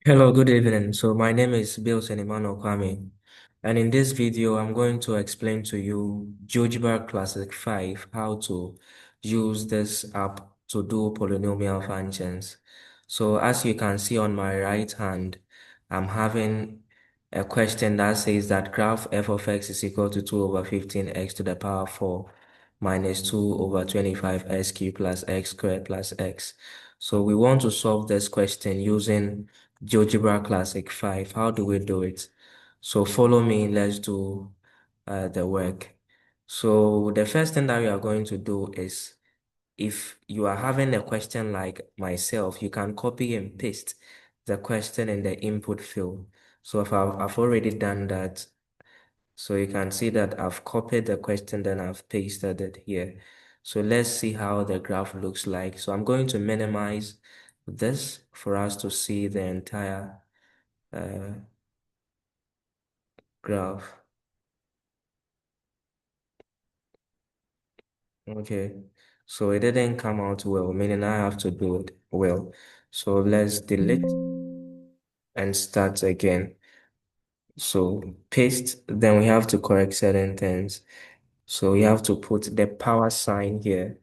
Hello, good evening. So my name is Bill Senimano Kwame, and in this video, I'm going to explain to you GeoGebra Classic 5, how to use this app to do polynomial functions. So as you can see on my right hand, I'm having a question that says that graph f of x is equal to 2 over 15x to the power 4 minus 2 over 25x cubed plus x squared plus x. So we want to solve this question using GeoGebra Classic 5. How do we do it? So follow me, let's do the work. So the first thing that we are going to do is, if you are having a question like myself, you can copy and paste the question in the input field. So if I've already done that, so you can see that I've copied the question, then I've pasted it here. So let's see how the graph looks like. So I'm going to minimize this for us to see the entire uh, graph. Okay, so it didn't come out well, meaning I have to do it well. So let's delete and start again. So paste, then we have to correct certain things. So you have to put the power sign here.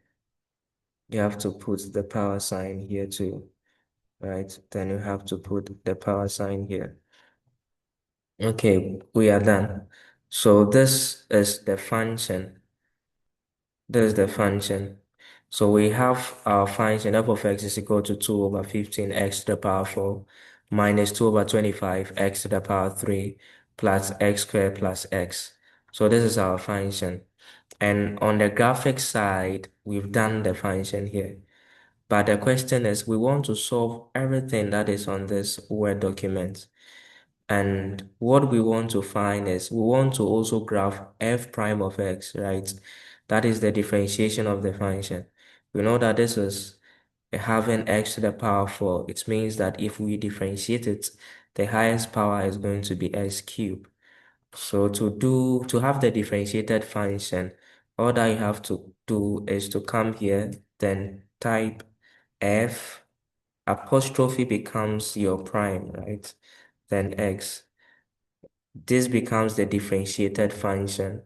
You have to put the power sign here too, right? Then you have to put the power sign here. Okay, we are done. So this is the function. This is the function. So we have our function f of x is equal to 2 over 15 x to the power 4 minus 2 over 25 x to the power 3 plus x squared plus x. So this is our function. And on the graphic side, we've done the function here. But the question is, we want to solve everything that is on this Word document. And what we want to find is, we want to also graph f prime of x, right? That is the differentiation of the function. We know that this is having x to the power 4. It means that if we differentiate it, the highest power is going to be x cubed. So to have the differentiated function, all that you have to do is to come here, then type f, apostrophe becomes your prime, right? Then x. This becomes the differentiated function.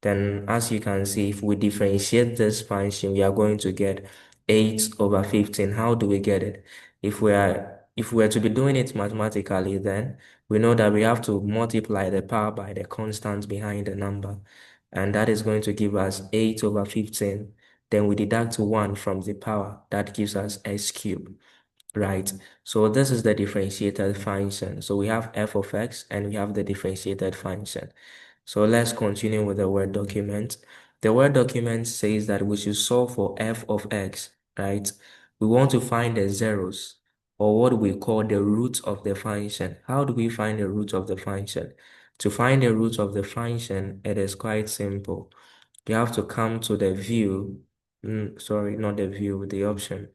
Then, as you can see, if we differentiate this function, we are going to get 8 over 15. How do we get it? If we are to be doing it mathematically, then we know that we have to multiply the power by the constant behind the number. And that is going to give us 8 over 15. Then we deduct 1 from the power. That gives us x cubed. Right. So this is the differentiated function. So we have f of x and we have the differentiated function. So let's continue with the Word document. The Word document says that we should solve for f of x, right? We want to find the zeros, or what we call the root of the function. How do we find the root of the function? To find the root of the function, it is quite simple. You have to come to the view, sorry, not the view, the option.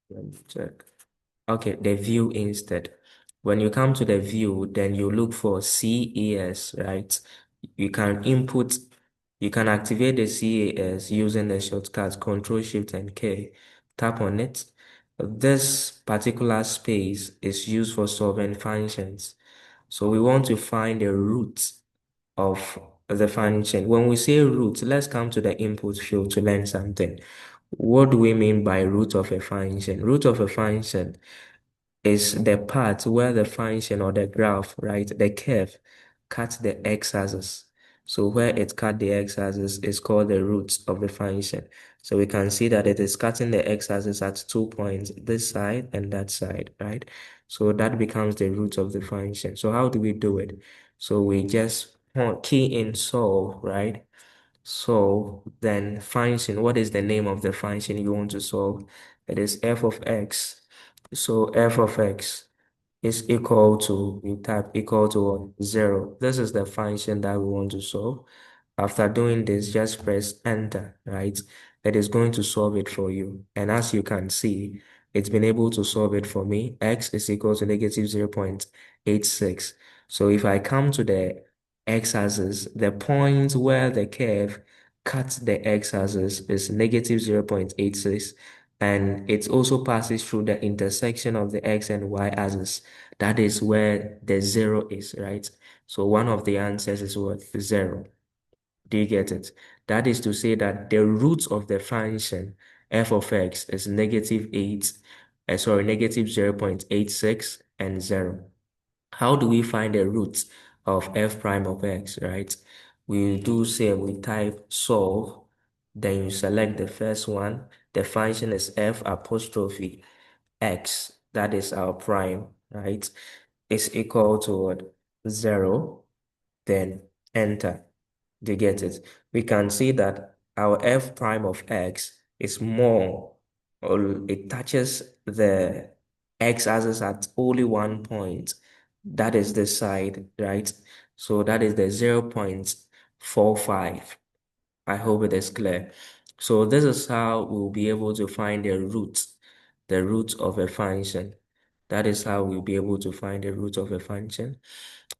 Let me check. Okay, the view instead. When you come to the view, then you look for CAS, right? You can input, you can activate the CAS using the shortcut Control Shift and K. Tap on it. This particular space is used for solving functions. So we want to find the root of the function. When we say root, let's come to the input field to learn something. What do we mean by root of a function? Root of a function is the part where the function or the graph, right, the curve, cuts the x-axis. So where it cut the x-axis is called the root of the function. So we can see that it is cutting the x-axis at 2 points, this side and that side, right? So that becomes the root of the function. So how do we do it? So we just key in solve, right? So then function, what is the name of the function you want to solve? It is f of x. So f of x is equal to, we type equal to what? 0. This is the function that we want to solve. After doing this, just press enter, right? It is going to solve it for you. And as you can see, it's been able to solve it for me. X is equal to negative 0.86. So if I come to the x-axis, the point where the curve cuts the x-axis is negative 0.86, and it also passes through the intersection of the x and y axis. That is where the zero is, right? So one of the answers is what? Zero. Do you get it? That is to say that the root of the function f of x is negative 8, negative 0.86 and 0. How do we find the root of f prime of x, right? We do say we type solve, then you select the first one. The function is f apostrophe x, that is our prime, right? Is equal to what? 0, then enter. Do you get it? We can see that our f prime of x is more, or it touches the x-axis at only one point. That is the side, right? So that is the 0.45. I hope it is clear. So this is how we'll be able to find the root of a function. That is how we'll be able to find the root of a function.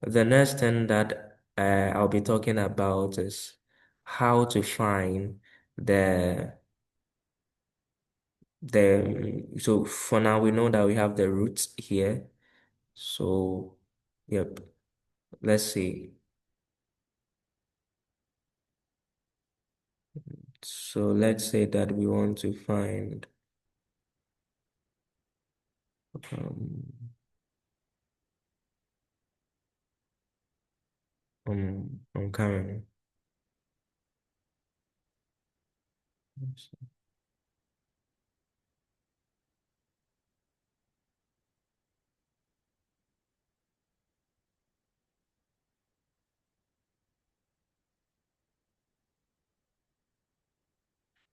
The next thing that I'll be talking about is how to find the so for now we know that we have the roots here. So yep, let's see. So let's say that we want to find um Karen.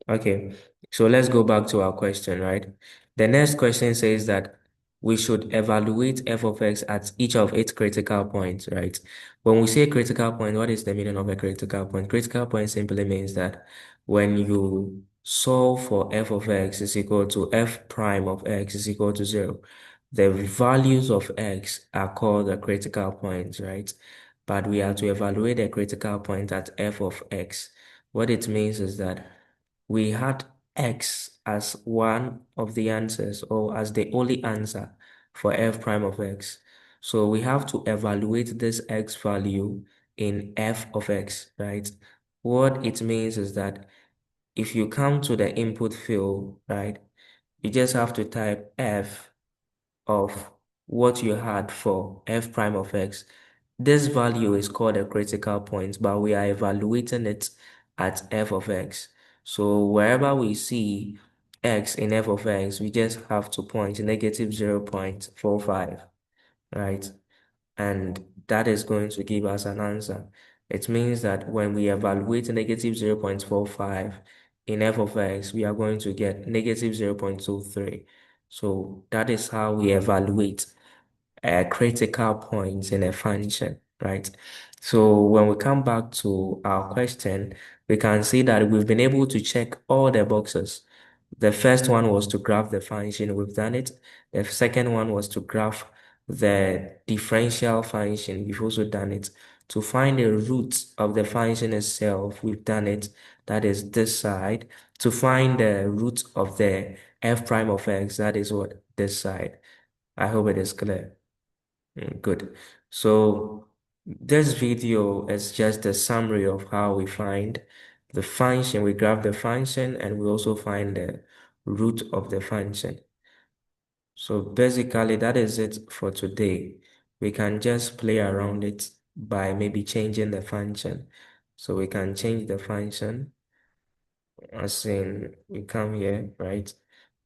Okay, so let's go back to our question, right? The next question says that we should evaluate f of x at each of its critical points, right? When we say critical point, what is the meaning of a critical point? Critical point simply means that when you solve for f of x is equal to f prime of x is equal to 0, the values of x are called the critical points, right? But we have to evaluate the critical point at f of x. What it means is that we had x as one of the answers or as the only answer for f prime of x. So we have to evaluate this x value in f of x, right? What it means is that if you come to the input field, right, you just have to type f of what you had for f prime of x. This value is called a critical point, but we are evaluating it at f of x. So wherever we see x in f of x, we just have to point negative 0.45, right? And that is going to give us an answer. It means that when we evaluate negative 0.45 in f of x, we are going to get negative 0.23. So that is how we evaluate critical points in a function, right? So when we come back to our question, we can see that we've been able to check all the boxes. The first one was to graph the function, we've done it. The second one was to graph the differential function, we've also done it. To find the root of the function itself, we've done it. That is this side. To find the root of the f prime of x, that is what? This side. I hope it is clear. Good. So this video is just a summary of how we find the function. We graph the function and we also find the root of the function. So basically that is it for today. We can just play around it by maybe changing the function. So we can change the function as in we come here, right?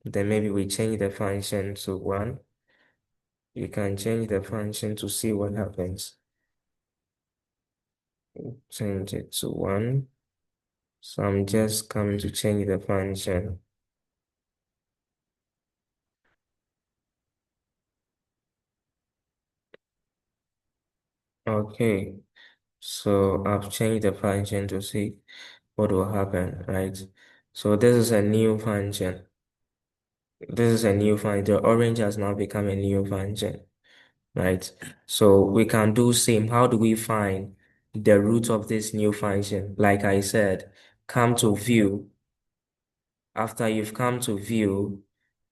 Then maybe we change the function to 1. You can change the function to see what happens. Change it to 1. So I'm just coming to change the function. Okay, so I've changed the function to see what will happen, right? So this is a new function. This is a new function. The orange has now become a new function, right? So we can do same. How do we find the root of this new function? Like I said, come to view. After you've come to view,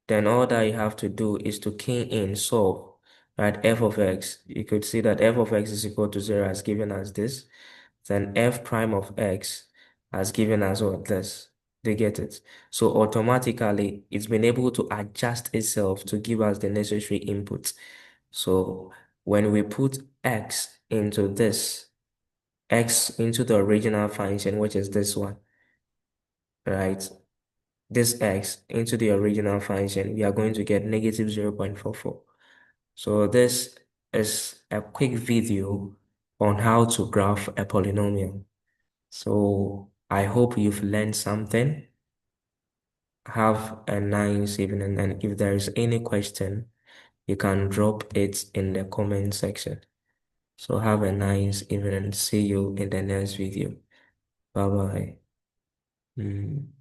then all that you have to do is to key in solve, right? F of x. You could see that f of x is equal to 0 as given as this. Then f prime of x as given as what? This. They get it. So automatically, it's been able to adjust itself to give us the necessary input. So when we put x into this, x into the original function, which is this one, right? This x into the original function, we are going to get negative 0.44. So this is a quick video on how to graph a polynomial. So I hope you've learned something. Have a nice evening, and if there is any question, you can drop it in the comment section. So have a nice evening. See you in the next video. Bye bye.